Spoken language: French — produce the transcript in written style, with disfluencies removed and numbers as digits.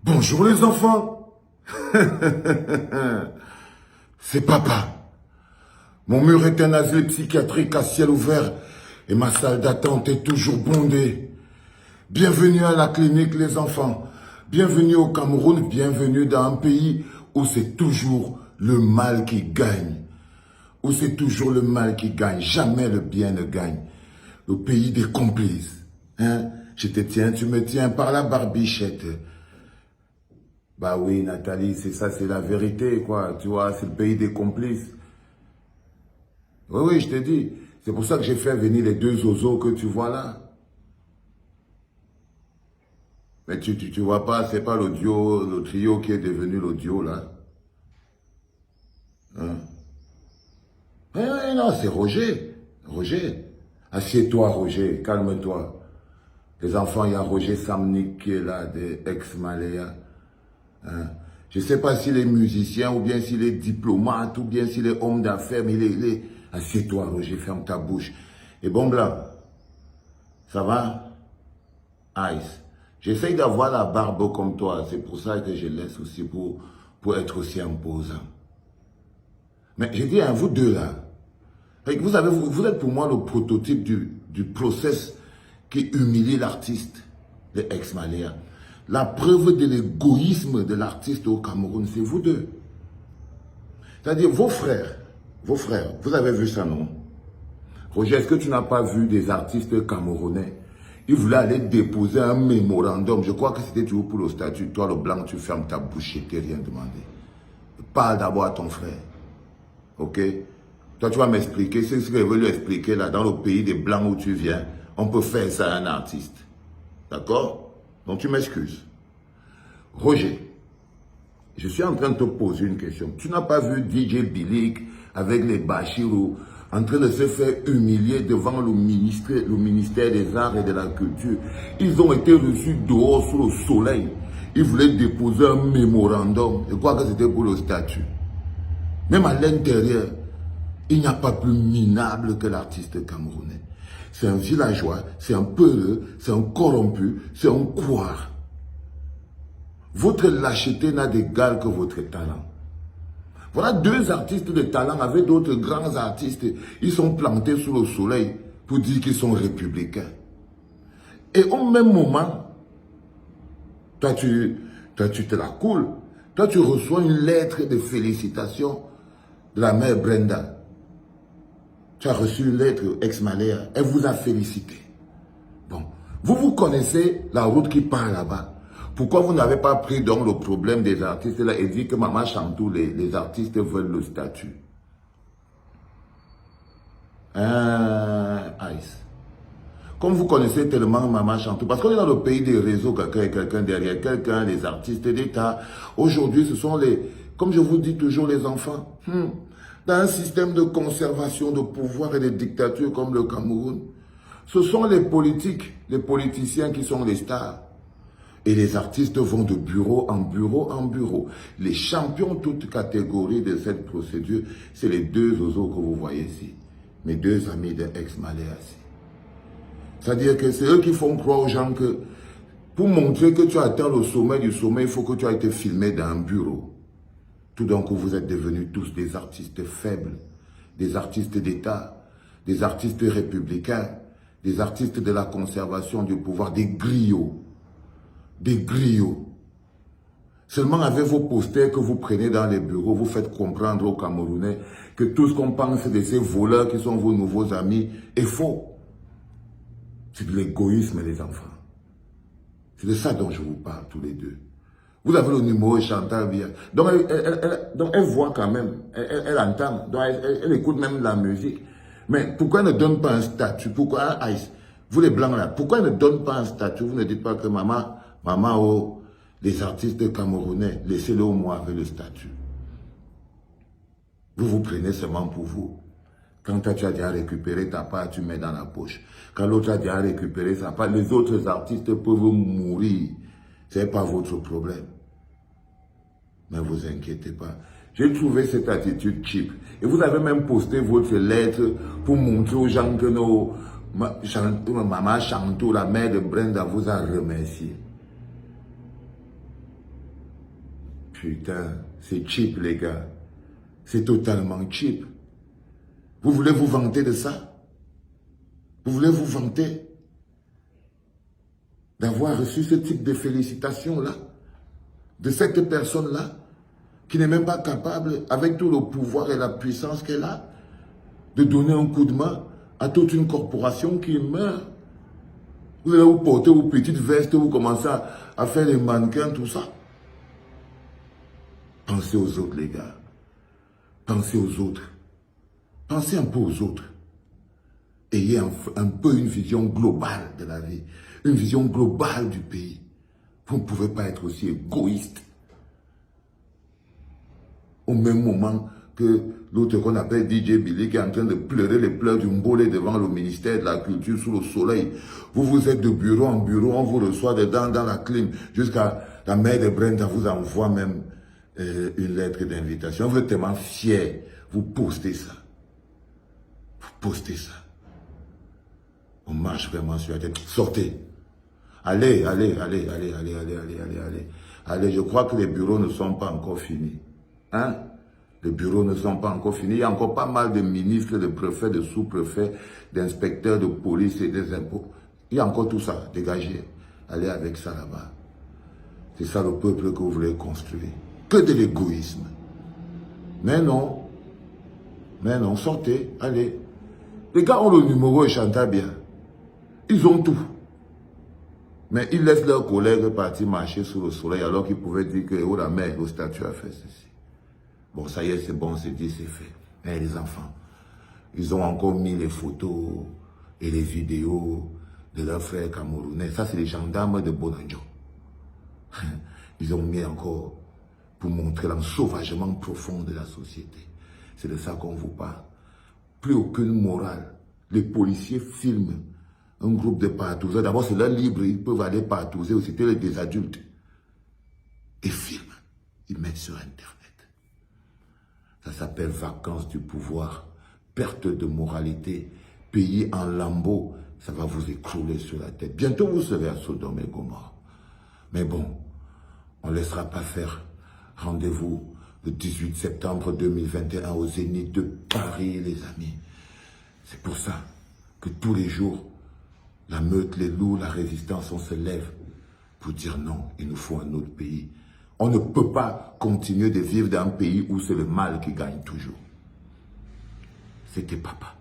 Bonjour les enfants. C'est papa. Mon mur est un asile psychiatrique à ciel ouvert et ma salle d'attente est toujours bondée. Bienvenue à la clinique les enfants. Bienvenue au Cameroun, bienvenue dans un pays où c'est toujours le mal qui gagne. Où c'est toujours le mal qui gagne, jamais le bien ne gagne. Le pays des complices. Hein? Je te tiens, tu me tiens par la barbichette. Bah oui, Nathalie, c'est ça, c'est la vérité, quoi. Tu vois, c'est le pays des complices. Oui, oui, je te dis. C'est pour ça que j'ai fait venir les deux zozos que tu vois là. Mais tu vois pas, c'est pas l'audio, le trio qui est devenu l'audio, là. Hein? Oui, oui, non, c'est Roger. Roger. Assieds-toi, Roger, calme-toi. Les enfants, il y a Roger Samnik qui est là, des ex-Maléa. Hein? Je ne sais pas s'il est musicien ou bien s'il est diplomate ou bien s'il est homme d'affaires, mais il est... Assieds-toi, Roger, ferme ta bouche. Et bon blanc, ça va? Ice. J'essaye d'avoir la barbe comme toi, c'est pour ça que je laisse aussi pour être aussi imposant. Mais je dis à vous deux là, vous êtes pour moi le prototype du process qui humilie l'artiste, les ex-Maléa. La preuve de l'égoïsme de l'artiste au Cameroun, c'est vous deux. C'est-à-dire vos frères, vous avez vu ça, non? Roger, est-ce que tu n'as pas vu des artistes camerounais? Ils voulaient aller déposer un mémorandum. Je crois que c'était toujours pour le statut. Toi, le blanc, tu fermes ta bouche et t'es rien demandé. Parle d'abord à ton frère. Ok? Toi, tu vas m'expliquer. C'est ce que je veux lui expliquer là. Dans le pays des blancs où tu viens, on peut faire ça à un artiste. D'accord? Donc, tu m'excuses. Roger, je suis en train de te poser une question. Tu n'as pas vu DJ Bilik avec les Bachirou en train de se faire humilier devant le ministère des Arts et de la Culture. Ils ont été reçus dehors sous le soleil. Ils voulaient déposer un mémorandum. Je crois que c'était pour le statut. Même à l'intérieur, il n'y a pas plus minable que l'artiste camerounais. C'est un villageois, c'est un peureux, c'est un corrompu, c'est un couard. Votre lâcheté n'a d'égal que votre talent. Voilà deux artistes de talent avec d'autres grands artistes. Ils sont plantés sous le soleil pour dire qu'ils sont républicains. Et au même moment, toi tu te la coules. Toi tu reçois une lettre de félicitations de la mère Brenda. Tu as reçu une lettre ex-Maléa. Elle vous a félicité. Bon, vous connaissez la route qui part là-bas. Pourquoi vous n'avez pas pris donc le problème des artistes là et dit que Maman Chantou, les artistes veulent le statut? Ice. Comme vous connaissez tellement Maman Chantou, parce qu'on est dans le pays des réseaux, quelqu'un et quelqu'un derrière quelqu'un, les artistes d'État. Aujourd'hui, ce sont comme je vous dis toujours, les enfants. Dans un système de conservation de pouvoir et de dictature comme le Cameroun, ce sont les politiques, les politiciens qui sont les stars. Et les artistes vont de bureau en bureau en bureau. Les champions, toutes catégories de cette procédure, c'est les deux zozos que vous voyez ici. Mes deux amis de ex-Maléa. C'est-à-dire que c'est eux qui font croire aux gens que pour montrer que tu as atteint le sommet du sommet, il faut que tu aies été filmé dans un bureau. Tout d'un coup, vous êtes devenus tous des artistes faibles, des artistes d'État, des artistes républicains, des artistes de la conservation du pouvoir, des griots. Des griots. Seulement avec vos posters que vous prenez dans les bureaux, vous faites comprendre aux Camerounais que tout ce qu'on pense de ces voleurs qui sont vos nouveaux amis est faux. C'est de l'égoïsme, les enfants. C'est de ça dont je vous parle, tous les deux. Vous avez le numéro Chantal bien. Donc elle voit quand même, elle entend, donc elle écoute même la musique. Mais pourquoi elle ne donne pas un statut? Pourquoi, Ice, vous les blancs là, pourquoi elle ne donne pas un statut? Vous ne dites pas que maman, oh, les artistes camerounais, laissez-le au moins avec le statut. Vous vous prenez seulement pour vous. Quand toi, tu as déjà récupéré ta part, tu mets dans la poche. Quand l'autre a déjà récupéré sa part, les autres artistes peuvent mourir. Ce n'est pas votre problème. Ne vous inquiétez pas. J'ai trouvé cette attitude cheap. Et vous avez même posté votre lettre pour montrer aux gens que Maman Chantou, la mère de Brenda, vous a remercié. Putain, c'est cheap les gars. C'est totalement cheap. Vous voulez vous vanter de ça? Vous voulez vous vanter d'avoir reçu ce type de félicitations-là, de cette personne-là, qui n'est même pas capable, avec tout le pouvoir et la puissance qu'elle a, de donner un coup de main à toute une corporation qui meurt. Vous allez vous porter vos petites vestes, vous commencez à faire les mannequins, tout ça. Pensez aux autres, les gars. Pensez aux autres. Pensez un peu aux autres. Ayez un peu une vision globale de la vie, une vision globale du pays. Vous ne pouvez pas être aussi égoïste. Au même moment que l'autre qu'on appelle DJ Billy qui est en train de pleurer les pleurs du mbolé devant le ministère de la Culture sous le soleil. Vous êtes de bureau en bureau, on vous reçoit dedans dans la clim, jusqu'à la mère de Brenda vous envoie même une lettre d'invitation. Vous êtes tellement fiers, vous postez ça. Vous postez ça. On marche vraiment sur la tête. Sortez. Allez. Allez, je crois que les bureaux ne sont pas encore finis. Hein? Les bureaux ne sont pas encore finis. Il y a encore pas mal de ministres, de préfets, de sous-préfets, d'inspecteurs de police et des impôts. Il y a encore tout ça. Dégagez. Allez avec ça là-bas. C'est ça le peuple que vous voulez construire. Que de l'égoïsme. Mais non, sortez, allez. Les gars ont le numéro et chantent bien. Ils ont tout. Mais ils laissent leurs collègues partir marcher sous le soleil alors qu'ils pouvaient dire que oh, la mère, le statut a fait ceci. Bon, ça y est, c'est bon, c'est dit, c'est fait. Mais les enfants, ils ont encore mis les photos et les vidéos de leurs frères camerounais. Ça, c'est les gendarmes de Bonanjo. Ils ont mis encore pour montrer l'ensauvagement profond de la société. C'est de ça qu'on vous parle. Plus aucune morale. Les policiers filment un groupe de partouzeurs. D'abord, c'est leur libre, ils peuvent aller partouzer aussi, c'était des adultes. Ils filment, ils mettent sur Internet. Ça s'appelle vacances du pouvoir, perte de moralité, pays en lambeaux. Ça va vous écrouler sur la tête. Bientôt, vous serez à Sodome et Gomorrhe. Mais bon, on ne laissera pas faire. Rendez-vous le 18 septembre 2021 au Zénith de Paris, les amis. C'est pour ça que tous les jours, la meute, les loups, la résistance, on se lève pour dire non, il nous faut un autre pays. On ne peut pas continuer de vivre dans un pays où c'est le mal qui gagne toujours. C'était papa.